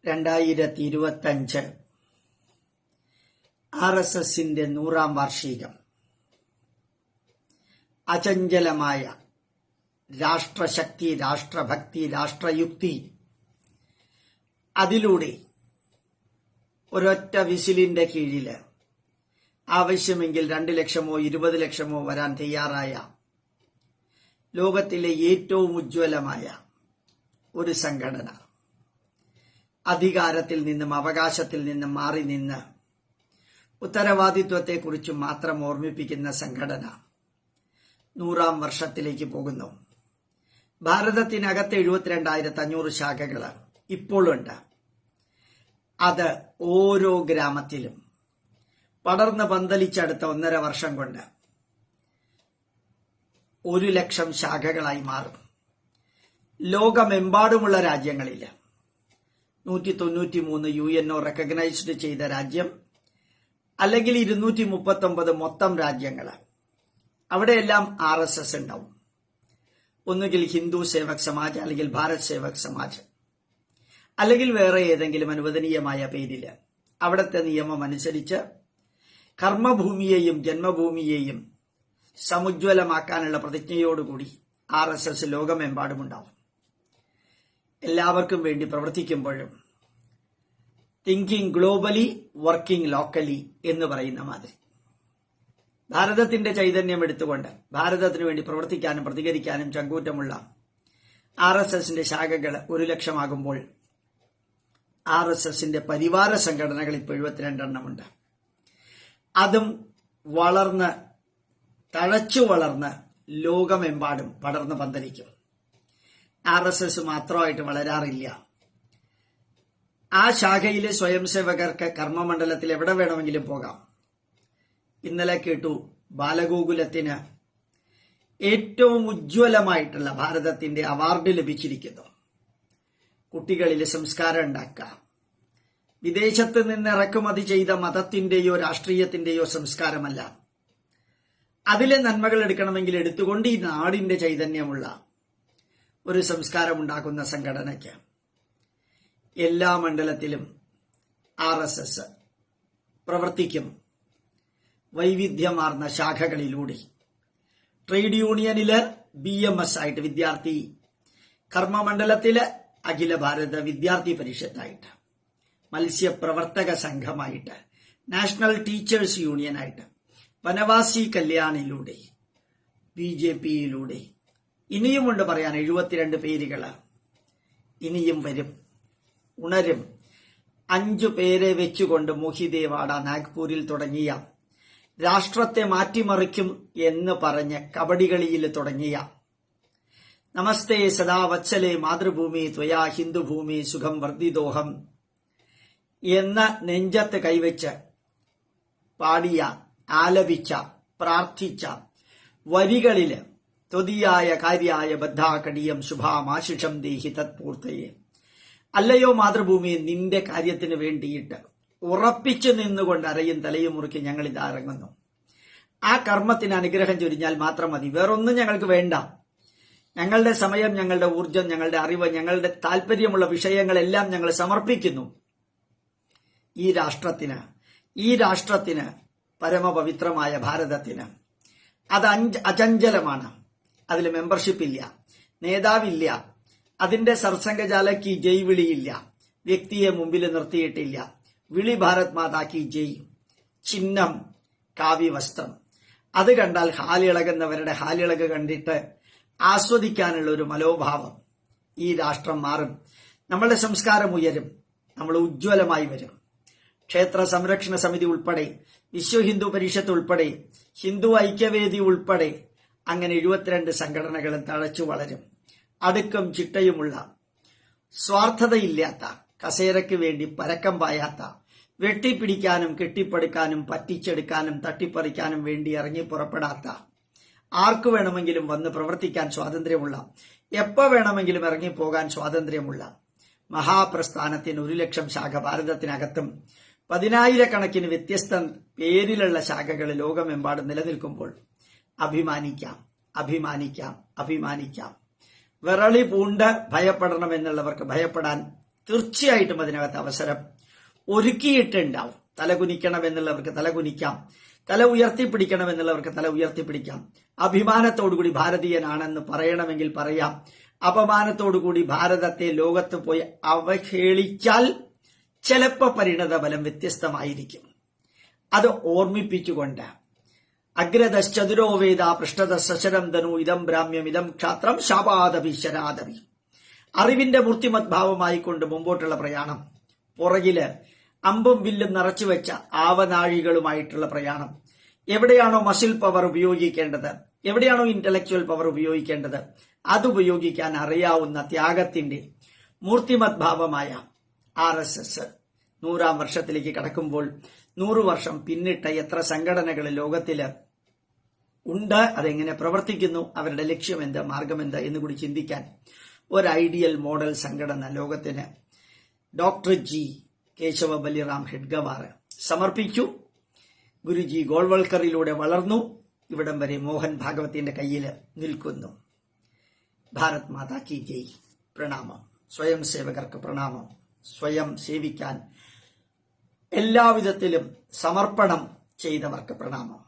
2025 RSSന്റെ 100ാം വാർഷികം. അചഞ്ചലമായ രാഷ്ട്രശക്തി, രാഷ്ട്രഭക്തി, രാഷ്ട്രയുക്തി, അതിലൂടെ ഒരൊറ്റ വിസിലിന്റെ കീഴില് ആവശ്യമെങ്കിൽ 2 ലക്ഷമോ 20 ലക്ഷമോ വരാൻ തയ്യാറായ ലോകത്തിലെ ഏറ്റവും ഉജ്ജ്വലമായ ഒരു സംഘടന, അധികാരത്തിൽ നിന്നും അവകാശത്തിൽ നിന്നും മാറി നിന്ന് ഉത്തരവാദിത്വത്തെക്കുറിച്ച് മാത്രം ഓർമ്മിപ്പിക്കുന്ന സംഘടന 100ാം വർഷത്തിലേക്ക് പോകുന്നു. ഭാരതത്തിനകത്ത് 72,500 ശാഖകൾ ഇപ്പോഴുണ്ട്. അത് ഓരോ ഗ്രാമത്തിലും പടർന്ന് പന്തലിച്ചടുത്ത 1.5 വർഷം കൊണ്ട് 1 ലക്ഷം ശാഖകളായി മാറും. ലോകമെമ്പാടുമുള്ള രാജ്യങ്ങളിൽ 193 UNO റെക്കഗ്നൈസ്ഡ് ചെയ്ത രാജ്യം, അല്ലെങ്കിൽ 239 മൊത്തം രാജ്യങ്ങൾ, അവിടെയെല്ലാം RSS ഉണ്ടാവും. ഒന്നുകിൽ ഹിന്ദു സേവക് സമാജ്, അല്ലെങ്കിൽ ഭാരത് സേവക് സമാജ്, അല്ലെങ്കിൽ വേറെ ഏതെങ്കിലും അനുവദനീയമായ പേരിൽ അവിടുത്തെ നിയമം അനുസരിച്ച് കർമ്മഭൂമിയെയും ജന്മഭൂമിയെയും സമുജ്വലമാക്കാനുള്ള പ്രതിജ്ഞയോടുകൂടി RSS ലോകമെമ്പാടുമുണ്ടാവും. എല്ലാവർക്കും വേണ്ടി പ്രവർത്തിക്കുമ്പോഴും തിങ്കിങ് ഗ്ലോബലി, വർക്കിംഗ് ലോക്കലി എന്ന് പറയുന്ന മാതിരി ഭാരതത്തിന്റെ ചൈതന്യം എടുത്തുകൊണ്ട് ഭാരതത്തിനു വേണ്ടി പ്രവർത്തിക്കാനും പ്രതികരിക്കാനും ചങ്കൂറ്റമുള്ള RSSന്റെ ശാഖകൾ 1 ലക്ഷമാകുമ്പോൾ RSSന്റെ പരിവാര സംഘടനകൾ ഇപ്പോൾ 72 എണ്ണമുണ്ട്. അതും വളർന്ന് തഴച്ചു വളർന്ന് ലോകമെമ്പാടും പടർന്ന് പന്തലിക്കും. RSS മാത്രമായിട്ട് വളരാറില്ല. ആ ശാഖയിലെ സ്വയം സേവകർക്ക് കർമ്മമണ്ഡലത്തിൽ എവിടെ വേണമെങ്കിലും പോകാം. ഇന്നലെ കേട്ടു, ബാലഗോകുലത്തിന് ഏറ്റവും ഉജ്ജ്വലമായിട്ടുള്ള ഭാരതത്തിന്റെ അവാർഡ് ലഭിച്ചിരിക്കുന്നു. കുട്ടികളിൽ സംസ്കാരം ഉണ്ടാക്കുക, വിദേശത്ത് നിന്ന് ഇറക്കുമതി ചെയ്ത മതത്തിന്റെയോ രാഷ്ട്രീയത്തിന്റെയോ സംസ്കാരമല്ല, അതിലെ നന്മകൾ എടുക്കണമെങ്കിൽ എടുത്തുകൊണ്ട് ഈ നാടിന്റെ ചൈതന്യമുള്ള ഒരു സംസ്കാരം ഉണ്ടാക്കുന്ന സംഘടനയ്ക്ക് എല്ലാ മണ്ഡലത്തിലും RSS പ്രവർത്തിക്കും. വൈവിധ്യമാർന്ന ശാഖകളിലൂടെ ട്രേഡ് യൂണിയനില് BMS ആയിട്ട് വിദ്യാർത്ഥി, കർമ്മമണ്ഡലത്തില് അഖില ഭാരത വിദ്യാർത്ഥി പരിഷത്തായിട്ട്, മത്സ്യപ്രവർത്തക സംഘമായിട്ട്, നാഷണൽ ടീച്ചേഴ്സ് യൂണിയനായിട്ട്, വനവാസി കല്യാണിലൂടെ, BJPയിലൂടെ, ഇനിയുമുണ്ട് പറയാൻ 72 പേരുകൾ. ഇനിയും വരും, ഉണരും. 5 പേരെ വെച്ചുകൊണ്ട് മോഹിദേവാഡ നാഗ്പൂരിൽ തുടങ്ങിയ, രാഷ്ട്രത്തെ മാറ്റിമറിക്കും എന്ന് പറഞ്ഞ് കബഡികളിയിൽ തുടങ്ങിയ, നമസ്തേ സദാ വത്സലേ മാതൃഭൂമി ത്വയാ ഹിന്ദുഭൂമി സുഖം വർദ്ധിതോഹം എന്ന നെഞ്ചത്ത് കൈവച്ച് പാടിയ, ആലപിച്ച, പ്രാർത്ഥിച്ച വരികളില് ത്വദീയായ കാര്യായ ബദ്ധാകടിയം ശുഭാമാശിഷം ദേഹി തത്പൂർത്തയെ, അല്ലയോ മാതൃഭൂമി, നിന്റെ കാര്യത്തിന് വേണ്ടിയിട്ട് ഉറപ്പിച്ചു നിന്നുകൊണ്ട് അരയും തലയും മുറുക്കി ഞങ്ങൾ ഇതാ ഇറങ്ങുന്നു. ആ കർമ്മത്തിന് അനുഗ്രഹം ചൊരിഞ്ഞാൽ മാത്രം മതി, വേറൊന്നും ഞങ്ങൾക്ക് വേണ്ട. ഞങ്ങളുടെ സമയം, ഞങ്ങളുടെ ഊർജം, ഞങ്ങളുടെ അറിവ്, ഞങ്ങളുടെ താല്പര്യമുള്ള വിഷയങ്ങളെല്ലാം ഞങ്ങൾ സമർപ്പിക്കുന്നു ഈ രാഷ്ട്രത്തിന്, പരമപവിത്രമായ ഭാരതത്തിന്. അത് അചഞ്ചലമാണ്. അതിൽ മെമ്പർഷിപ്പ് ഇല്ല, നേതാവില്ല, അതിന്റെ സർസംഘചാലക് ഈ ജയ് വിളിയില്ല, വ്യക്തിയെ മുമ്പിൽ നിർത്തിയിട്ടില്ല. വിളി ഭാരത് മാതാ കി ജയ്, ചിഹ്നം കാവ്യവസ്ത്രം. അത് കണ്ടാൽ ഹാലിളകുന്നവരുടെ ഹാലിളക് കണ്ടിട്ട് ആസ്വദിക്കാനുള്ള ഒരു മനോഭാവം. ഈ രാഷ്ട്രം മാറും, നമ്മളുടെ സംസ്കാരം ഉയരും, നമ്മൾ ഉജ്ജ്വലമായി വരും. ക്ഷേത്ര സംരക്ഷണ സമിതി ഉൾപ്പെടെ, വിശ്വ ഹിന്ദു പരിഷത്ത് ഉൾപ്പെടെ, ഹിന്ദു ഐക്യവേദി ഉൾപ്പെടെ, അങ്ങനെ 72 സംഘടനകളും തഴച്ചു വളരും. അടുക്കും ചിട്ടയുമുള്ള, സ്വാർത്ഥതയില്ലാത്ത, കസേരയ്ക്ക് വേണ്ടി പരക്കം പായാത്ത, വെട്ടിപ്പിടിക്കാനും കെട്ടിപ്പടുക്കാനും പറ്റിച്ചെടുക്കാനും തട്ടിപ്പറിക്കാനും വേണ്ടി ഇറങ്ങി പുറപ്പെടാത്ത, ആർക്കു വേണമെങ്കിലും വന്ന് പ്രവർത്തിക്കാൻ സ്വാതന്ത്ര്യമുള്ള, എപ്പോ വേണമെങ്കിലും ഇറങ്ങിപ്പോകാൻ സ്വാതന്ത്ര്യമുള്ള മഹാപ്രസ്ഥാനത്തിന് 1 ലക്ഷം ശാഖ ഭാരതത്തിനകത്തും 10,000 വ്യത്യസ്ത പേരിലുള്ള ശാഖകൾ ലോകമെമ്പാടും നിലനിൽക്കുമ്പോൾ അഭിമാനിക്കാം, അഭിമാനിക്കാം, അഭിമാനിക്കാം. വിറളി പൂണ്ട് ഭയപ്പെടണമെന്നുള്ളവർക്ക് ഭയപ്പെടാൻ തീർച്ചയായിട്ടും അതിനകത്ത് അവസരം ഒരുക്കിയിട്ടുണ്ടാവും. തലകുനിക്കണമെന്നുള്ളവർക്ക് തലകുനിക്കാം, തല ഉയർത്തിപ്പിടിക്കണമെന്നുള്ളവർക്ക് തല ഉയർത്തിപ്പിടിക്കാം. അഭിമാനത്തോടുകൂടി ഭാരതീയനാണെന്ന് പറയണമെങ്കിൽ പറയാം. അപമാനത്തോടുകൂടി ഭാരതത്തെ ലോകത്ത് പോയി അവഹേളിച്ചാൽ ചിലപ്പോൾ പരിണത ഫലം വ്യത്യസ്തമായിരിക്കും. അത് ഓർമ്മിപ്പിച്ചുകൊണ്ട് അഗ്രതശ്ചതുരോ വേദ പൃഷ്ഠത സശരം ധനു ഇതം ബ്രാഹ്മ്യം ഇതം ക്ഷാത്രം ശാപാദപി ശരാദപി. അറിവിന്റെ മൂർത്തിമദ്ഭാവമായിക്കൊണ്ട് മുമ്പോട്ടുള്ള പ്രയാണം, പുറകില് അമ്പും വില്ലും നിറച്ചുവെച്ച ആവനാഴികളുമായിട്ടുള്ള പ്രയാണം. എവിടെയാണോ മസിൽ പവർ ഉപയോഗിക്കേണ്ടത്, എവിടെയാണോ ഇന്റലക്ച്വൽ പവർ ഉപയോഗിക്കേണ്ടത്, അത് ഉപയോഗിക്കാൻ അറിയാവുന്ന ത്യാഗത്തിന്റെ മൂർത്തിമദ്ഭാവമായ RSS 100-ാം വർഷത്തിലേക്ക് കടക്കുമ്പോൾ 100 വർഷം പിന്നിട്ട എത്ര സംഘടനകൾ ലോകത്തില് ഉണ്ട്, അതെങ്ങനെ പ്രവർത്തിക്കുന്നു, അവരുടെ ലക്ഷ്യമെന്ത്, മാർഗമെന്ത് എന്ന് കൂടി ചിന്തിക്കാൻ ഒരു ഐഡിയൽ മോഡൽ സംഘടന ലോകത്തിന് ഡോക്ടർ ജി കേശവ ബലിറാം ഹെഡ്ഗവാർ സമർപ്പിച്ചു. ഗുരുജി ഗോൾവൾക്കറിലൂടെ വളർന്നു, ഇവിടം വരെ മോഹൻ ഭാഗവത്തിന്റെ കയ്യിൽ നിൽക്കുന്നു. ഭാരത് മാതാ കി ജയ്. പ്രണാമം. സ്വയം സേവകർക്ക് പ്രണാമം. സ്വയം സേവിക്കാൻ എല്ലാവിധത്തിലും സമർപ്പണം ചെയ്തവർക്ക് പ്രണാമം.